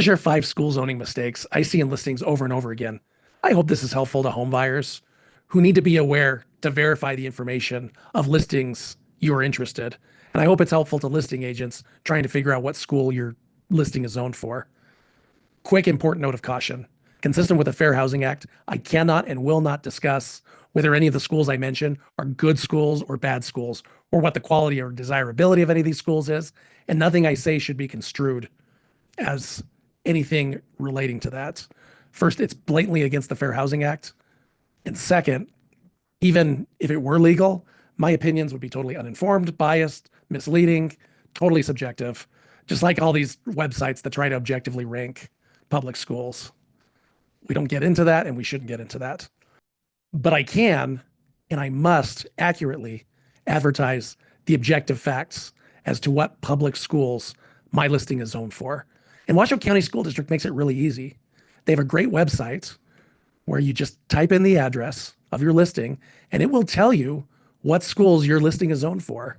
to share 5 school zoning mistakes I see in listings over and over again. I hope this is helpful to home buyers who need to be aware to verify the information of listings you're interested. And I hope it's helpful to listing agents trying to figure out what school your listing is zoned for. Quick important note of caution. Consistent with the Fair Housing Act, I cannot and will not discuss whether any of the schools I mention are good schools or bad schools, or what the quality or desirability of any of these schools is, and nothing I say should be construed as anything relating to that. First, it's blatantly against the Fair Housing Act. And second, even if it were legal, my opinions would be totally uninformed, biased, misleading, totally subjective, just like all these websites that try to objectively rank public schools. We don't get into that, and we shouldn't get into that. But I can, and I must accurately advertise the objective facts as to what public schools my listing is zoned for. And Washoe County School District makes it really easy. They have a great website where you just type in the address of your listing, and it will tell you what schools your listing is zoned for.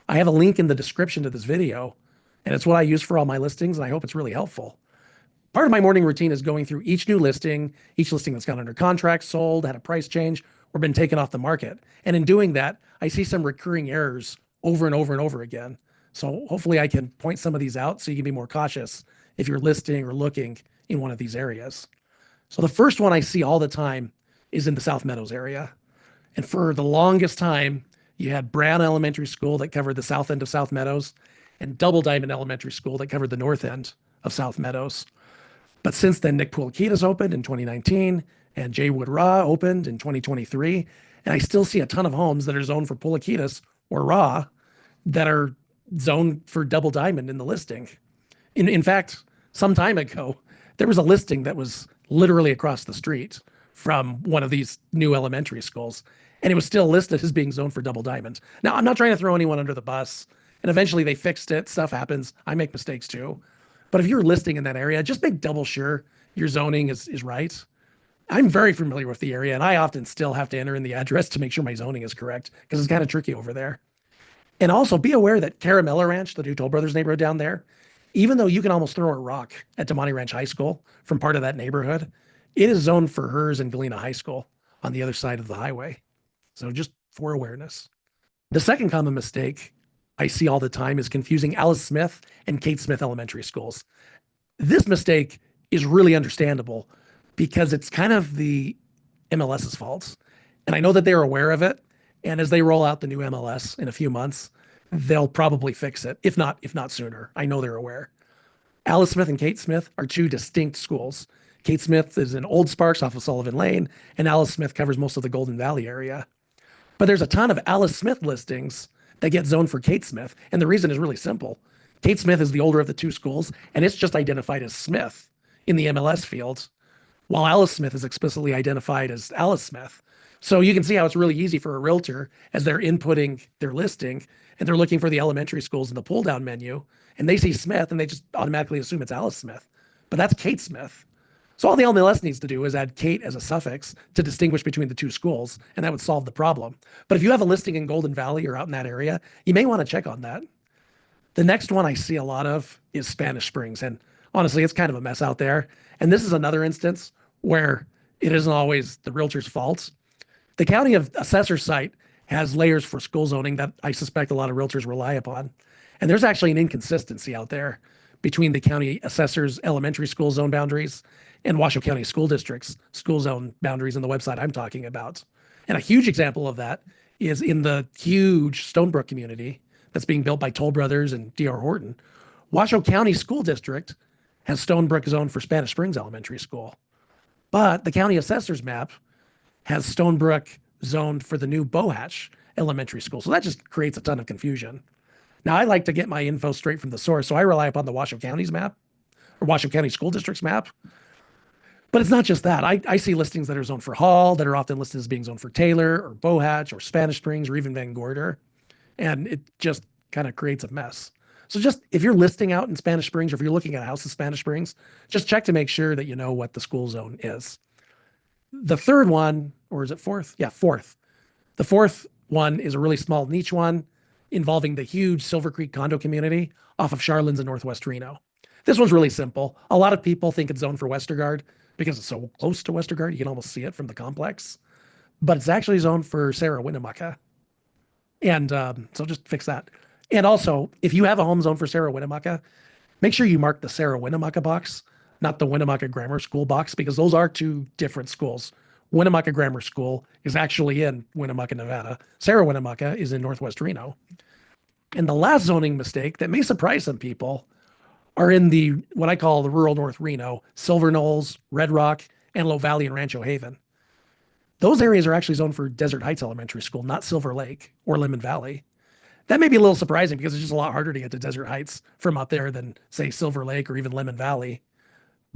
I have a link in the description to this video, and it's what I use for all my listings, and I hope it's really helpful. Part of my morning routine is going through each new listing, each listing that's gone under contract, sold, had a price change, or been taken off the market. And in doing that, I see some recurring errors over and over and over again. So hopefully I can point some of these out so you can be more cautious if you're listing or looking in one of these areas. So the first one I see all the time is in the South Meadows area. And for the longest time, you had Brown Elementary School that covered the south end of South Meadows, and Double Diamond Elementary School that covered the north end of South Meadows. But since then, Nick Pulikitas opened in 2019 and Jay Wood Raw opened in 2023. And I still see a ton of homes that are zoned for Pulikitas or Raw that are zoned for Double Diamond in the listing. In fact, some time ago, there was a listing that was literally across the street from one of these new elementary schools, and it was still listed as being zoned for Double Diamond. Now, I'm not trying to throw anyone under the bus, and eventually they fixed it. Stuff happens. I make mistakes too. But if you're listing in that area, just make double sure your zoning is right. I'm very familiar with the area, and I often still have to enter in the address to make sure my zoning is correct because it's kind of tricky over there. And also be aware that Caramella Ranch, the new Toll Brothers neighborhood down there, even though you can almost throw a rock at Damonte Ranch High School from part of that neighborhood, it is zoned for hers and Galena High School on the other side of the highway. So just for awareness. The second common mistake I see all the time is confusing Alice Smith and Kate Smith elementary schools. This mistake is really understandable because it's kind of the MLS's fault. And I know that they're aware of it. And as they roll out the new MLS in a few months, they'll probably fix it, if not sooner. I know they're aware. Alice Smith and Kate Smith are two distinct schools. Kate Smith is in Old Sparks off of Sullivan Lane, and Alice Smith covers most of the Golden Valley area. But there's a ton of Alice Smith listings that get zoned for Kate Smith. And the reason is really simple. Kate Smith is the older of the two schools, and it's just identified as Smith in the MLS field, while Alice Smith is explicitly identified as Alice Smith. So you can see how it's really easy for a realtor as they're inputting their listing and they're looking for the elementary schools in the pull down menu, and they see Smith and they just automatically assume it's Alice Smith. But that's Kate Smith. So all the MLS needs to do is add Kate as a suffix to distinguish between the two schools, and that would solve the problem. But if you have a listing in Golden Valley or out in that area, you may want to check on that. The next one I see a lot of is Spanish Springs, and honestly, it's kind of a mess out there. And this is another instance where it isn't always the realtor's fault. The county of assessor site has layers for school zoning that I suspect a lot of realtors rely upon. And there's actually an inconsistency out there between the county assessor's elementary school zone boundaries and Washoe County School District's school zone boundaries in the website I'm talking about. And a huge example of that is in the huge Stonebrook community that's being built by Toll Brothers and D.R. Horton. Washoe County School District has Stonebrook zoned for Spanish Springs Elementary School. But the county assessor's map has Stonebrook zoned for the new Bohatch Elementary School. So that just creates a ton of confusion. Now, I like to get my info straight from the source, so I rely upon the Washoe County's map or Washoe County School District's map. But it's not just that. I see listings that are zoned for Hall that are often listed as being zoned for Taylor or Bohatch or Spanish Springs or even Van Gorder. And it just kind of creates a mess. So just if you're listing out in Spanish Springs or if you're looking at a house in Spanish Springs, just check to make sure that you know what the school zone is. The third one, or is it fourth? Yeah, fourth. The fourth one is a really small niche one involving the huge Silver Creek condo community off of Charlins in Northwest Reno. This one's really simple. A lot of people think it's zoned for Westergaard because it's so close to Westergaard. You can almost see it from the complex, but it's actually zoned for Sarah Winnemucca. And so just fix that. And also, if you have a home zone for Sarah Winnemucca, make sure you mark the Sarah Winnemucca box, not the Winnemucca Grammar School box, because those are two different schools. Winnemucca Grammar School is actually in Winnemucca, Nevada. Sarah Winnemucca is in Northwest Reno. And the last zoning mistake that may surprise some people are in the what I call the rural North Reno, Silver Knolls, Red Rock, and Low Valley and Rancho Haven. Those areas are actually zoned for Desert Heights Elementary School, not Silver Lake or Lemon Valley. That may be a little surprising because it's just a lot harder to get to Desert Heights from out there than, say, Silver Lake or even Lemon Valley.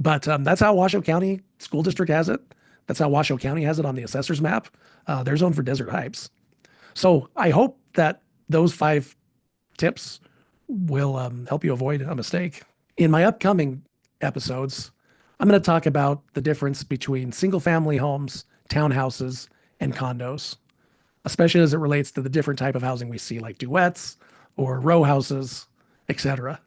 But that's how Washoe County School District has it. That's how Washoe County has it on the assessor's map. They're zoned for Desert Heights. So I hope that those 5 tips will help you avoid a mistake. In my upcoming episodes, I'm going to talk about the difference between single-family homes, townhouses, and condos, especially as it relates to the different type of housing we see, like duets or row houses, etc.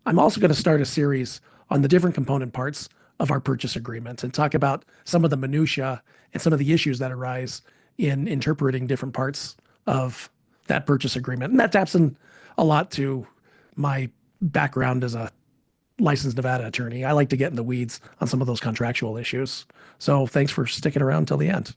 I'm also going to start a series on the different component parts of our purchase agreement and talk about some of the minutia and some of the issues that arise in interpreting different parts of that purchase agreement. And that taps in a lot to my background as a licensed Nevada attorney. I like to get in the weeds on some of those contractual issues. So thanks for sticking around till the end.